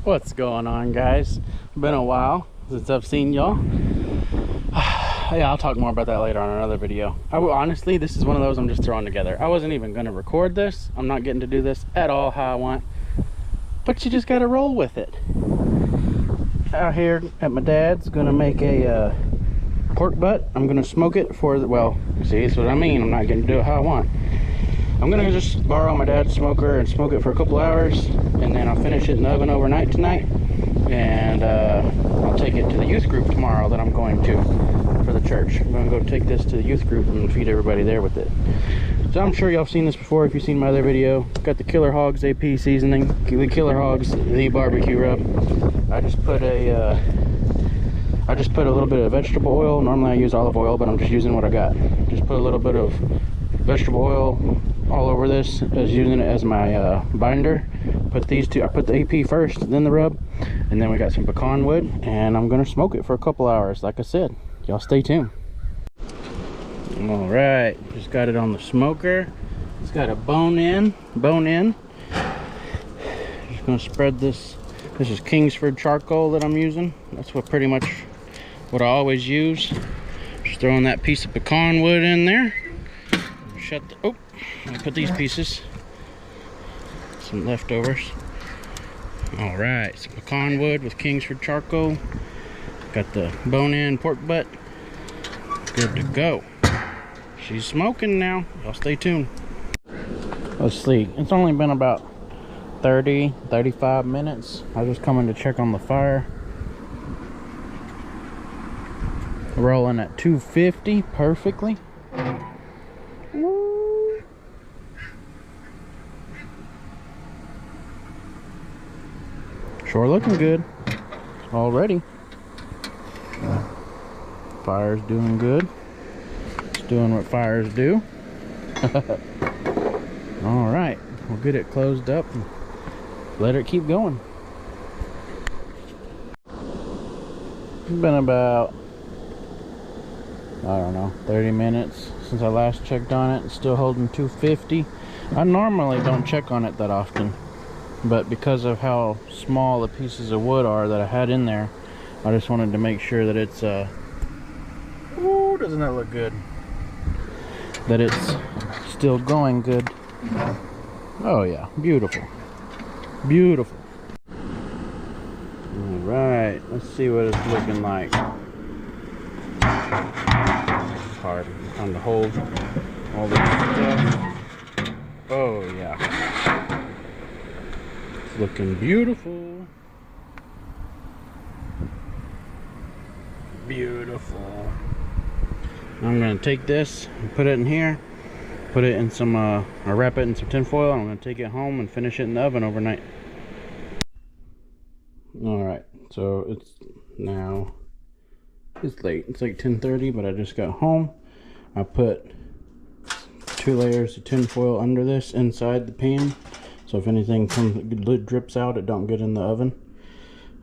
What's going on, guys? Been a while since I've seen y'all. Yeah, I'll talk more about that later on another video. Honestly, this is one of those I'm just throwing together. I wasn't even gonna record this. I'm not getting to do this at all how I want, but you just gotta roll with it. Out here at my dad's, gonna make a pork butt. I'm gonna smoke it for the, well, see, that's what I mean. I'm not getting to do it how I want. I'm gonna just borrow my dad's smoker and smoke it for a couple hours, and then I'll finish it in the oven overnight tonight, and I'll take it to the youth group tomorrow that I'm going to for the church. I'm gonna go take this to the youth group and feed everybody there with it. So I'm sure y'all have seen this before if you've seen my other video. Got the Killer Hogs AP seasoning, the Killer Hogs the barbecue rub. I just put a little bit of vegetable oil. Normally I use olive oil, but I'm just using what I got. Just put a little bit of vegetable oil all over this, as using it as my binder. Put these two, I put the AP first, then the rub, and then we got some pecan wood, and I'm gonna smoke it for a couple hours. Like I said, y'all stay tuned. All right, just got it on the smoker. It's got a bone in. Just gonna spread this. This is Kingsford charcoal that I'm using. That's what pretty much what I always use. Just throwing that piece of pecan wood in there. Shut the, oh, I put these pieces, some leftovers. All right, some pecan wood with Kingsford charcoal. Got the bone-in pork butt. Good to go. She's smoking now. Y'all stay tuned. Let's see. It's only been about 35 minutes. I was just coming to check on the fire. Rolling at 250 perfectly. Sure looking good already. Fire's doing good. It's doing what fires do. All right, we'll get it closed up and let it keep going. It's been about, I don't know, 30 minutes since I last checked on it. It's still holding 250. I normally don't check on it that often, but because of how small the pieces of wood are that I had in there, I just wanted to make sure that it's ooh, doesn't that look good, that it's still going good. Oh yeah, beautiful, beautiful. All right, let's see what it's looking like. It's hard, trying to hold all this stuff. Oh yeah, it's looking beautiful. Beautiful. I'm gonna take this and put it in here, put it in some or wrap it in some tin foil. I'm gonna take it home and finish it in the oven overnight. All right, so it's now, it's late, it's like 10:30, but I just got home. I put 2 layers of tin foil under this inside the pan, so if anything drips out, it don't get in the oven.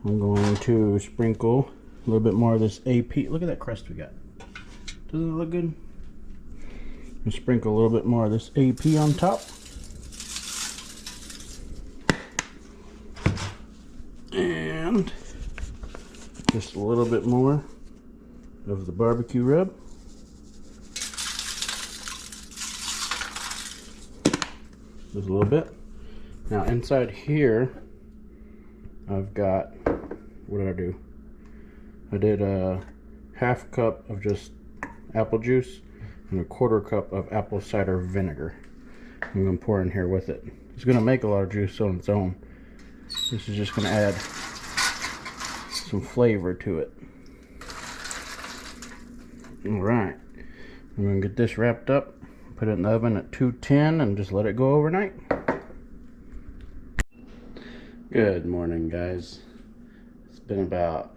I'm going to sprinkle a little bit more of this AP. Look at that crust we got. Doesn't it look good? And sprinkle a little bit more of this AP on top. And just a little bit more of the barbecue rub. Just a little bit. Now inside here, I've got, what did I do? I did a half cup of just apple juice and a 1/4 cup of apple cider vinegar. I'm gonna pour in here with it. It's gonna make a lot of juice on its own. This is just gonna add some flavor to it. All right, I'm gonna get this wrapped up, put it in the oven at 210 and just let it go overnight. Good morning, guys. It's been about,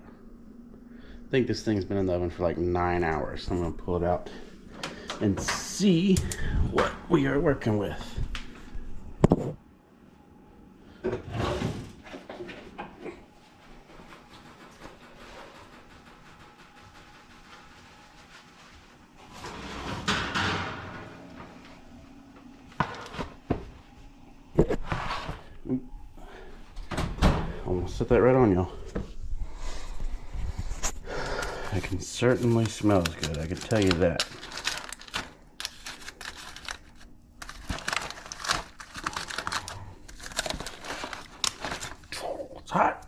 I think this thing's been in the oven for like 9 hours. So I'm gonna pull it out and see what we are working with. I'm gonna set that right on y'all. It can certainly smells good, I can tell you that. It's hot.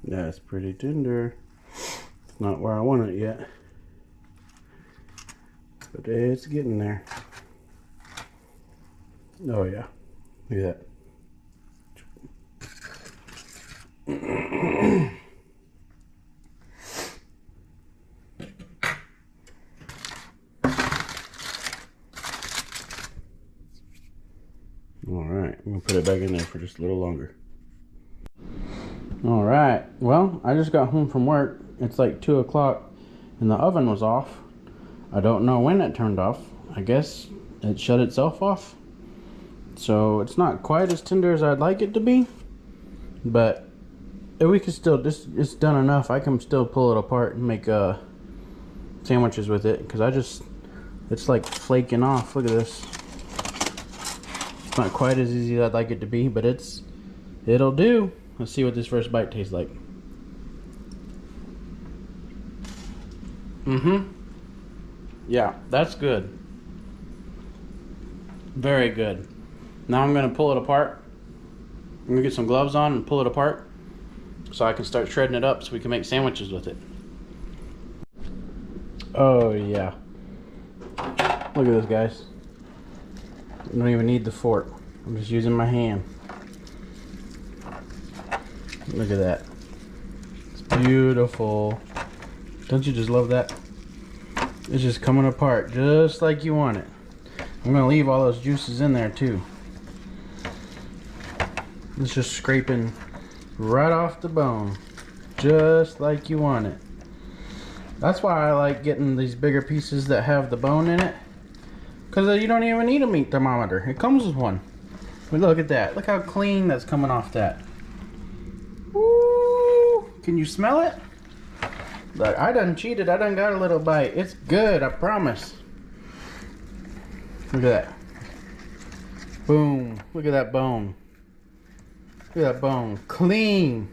That's pretty tender. It's not where I want it yet, but it's getting there. Oh yeah, look at that. All right, I'm gonna put it back in there for just a little longer. All right, well, I just got home from work. It's like 2 o'clock and the oven was off. I don't know when it turned off. I guess it shut itself off. So it's not quite as tender as I'd like it to be, but we can still, it's done enough. I can still pull it apart and make sandwiches with it, because it's like flaking off. Look at this. It's not quite as easy as I'd like it to be, but it'll do. Let's see what this first bite tastes like. Yeah, that's good. Very good. Now I'm gonna pull it apart. I'm gonna get some gloves on and pull it apart so I can start shredding it up so we can make sandwiches with it. Oh yeah. Look at this, guys. I don't even need the fork. I'm just using my hand. Look at that. It's beautiful. Don't you just love that? It's just coming apart just like you want it. I'm gonna leave all those juices in there too. It's just scraping right off the bone, just like you want it. That's why I like getting these bigger pieces that have the bone in it, because you don't even need a meat thermometer. It comes with one. But look at that. Look how clean that's coming off that. Woo! Can you smell it? Look, I done cheated. I done got a little bite. It's good, I promise. Look at that. Boom. Look at that bone. Look at that bone. Clean.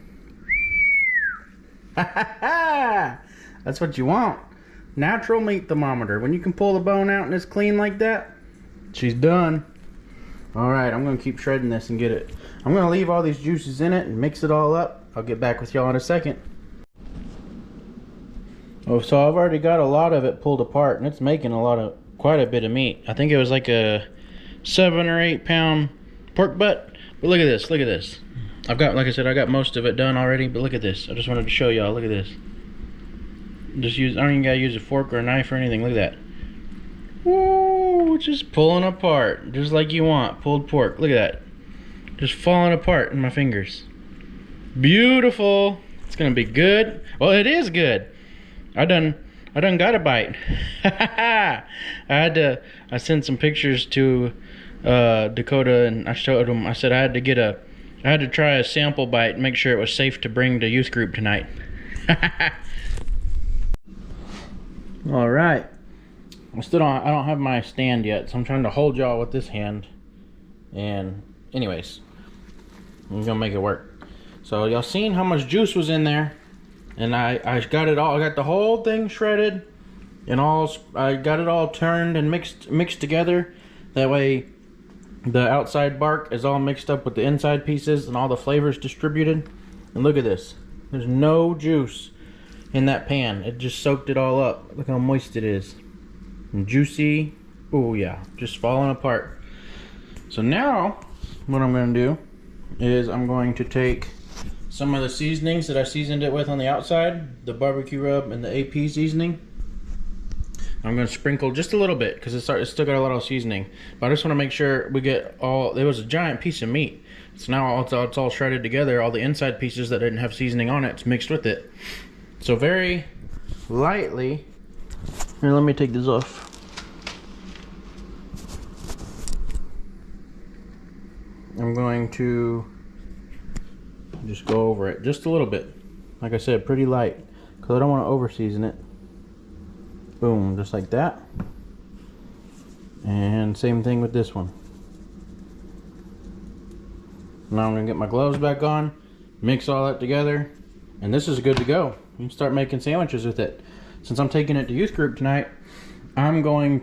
That's what you want. Natural meat thermometer. When you can pull the bone out and it's clean like that, she's done. Alright, I'm going to keep shredding this and get it. I'm going to leave all these juices in it and mix it all up. I'll get back with y'all in a second. Oh, so I've already got a lot of it pulled apart, and it's making quite a bit of meat. I think it was like a 7 or 8 pound pork butt. But look at this, look at this. I've got, like I said, I got most of it done already, but look at this. I just wanted to show y'all, look at this. I don't even gotta use a fork or a knife or anything, look at that. Woo, just pulling apart, just like you want, pulled pork, look at that. Just falling apart in my fingers. Beautiful. It's gonna be good. Well, it is good. I done got a bite. I sent some pictures to Dakota, and I showed him. I said I had to try a sample bite and make sure it was safe to bring to youth group tonight. All right. I don't have my stand yet, so I'm trying to hold y'all with this hand. And anyways, I'm gonna make it work. So y'all seen how much juice was in there, and I got it all. I got the whole thing shredded, and I got it all turned and mixed together. That way, the outside bark is all mixed up with the inside pieces, and all the flavors distributed. And look at this. There's no juice in that pan. It just soaked it all up. Look how moist it is. And juicy. Oh yeah, just falling apart. So now, what I'm going to do is I'm going to take some of the seasonings that I seasoned it with on the outside, the BBQ RUB and the AP seasoning. I'm going to sprinkle just a little bit because it's still got a lot of seasoning. But I just want to make sure we get all, there was a giant piece of meat. So now it's all shredded together. All the inside pieces that didn't have seasoning on it's mixed with it. So very lightly. Here, let me take this off. I'm going to just go over it just a little bit. Like I said, pretty light, because I don't want to over season it. Boom, just like that. And same thing with this one. Now I'm gonna get my gloves back on, mix all that together, and this is good to go. You can start making sandwiches with it. Since I'm taking it to youth group tonight, I'm gonna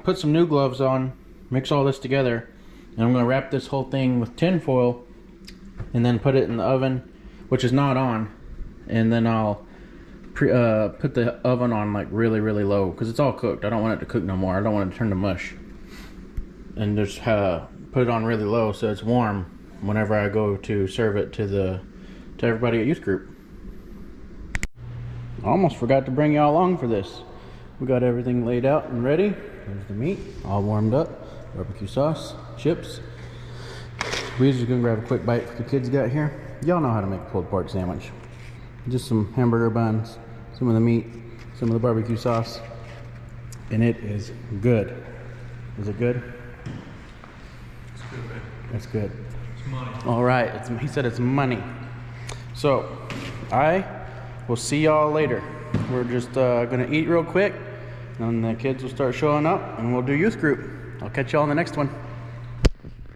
put some new gloves on, mix all this together, and I'm gonna wrap this whole thing with tin foil and then put it in the oven, which is not on, and then I'll put the oven on like really low, because it's all cooked. I don't want it to cook no more. I don't want it to turn to mush, and just put it on really low so it's warm whenever I go to serve it to everybody at youth group. I almost forgot to bring y'all along for this. We got everything laid out and ready. There's the meat all warmed up, barbecue sauce, chips. We're just gonna grab a quick bite for the kids got here. Y'all know how to make a pulled pork sandwich. Just some hamburger buns, some of the meat, some of the barbecue sauce, and it is good. Is it good? It's good, man. It's good. It's money. All right, he said it's money. So, I will see y'all later. We're just gonna eat real quick, and the kids will start showing up, and we'll do youth group. I'll catch y'all in the next one.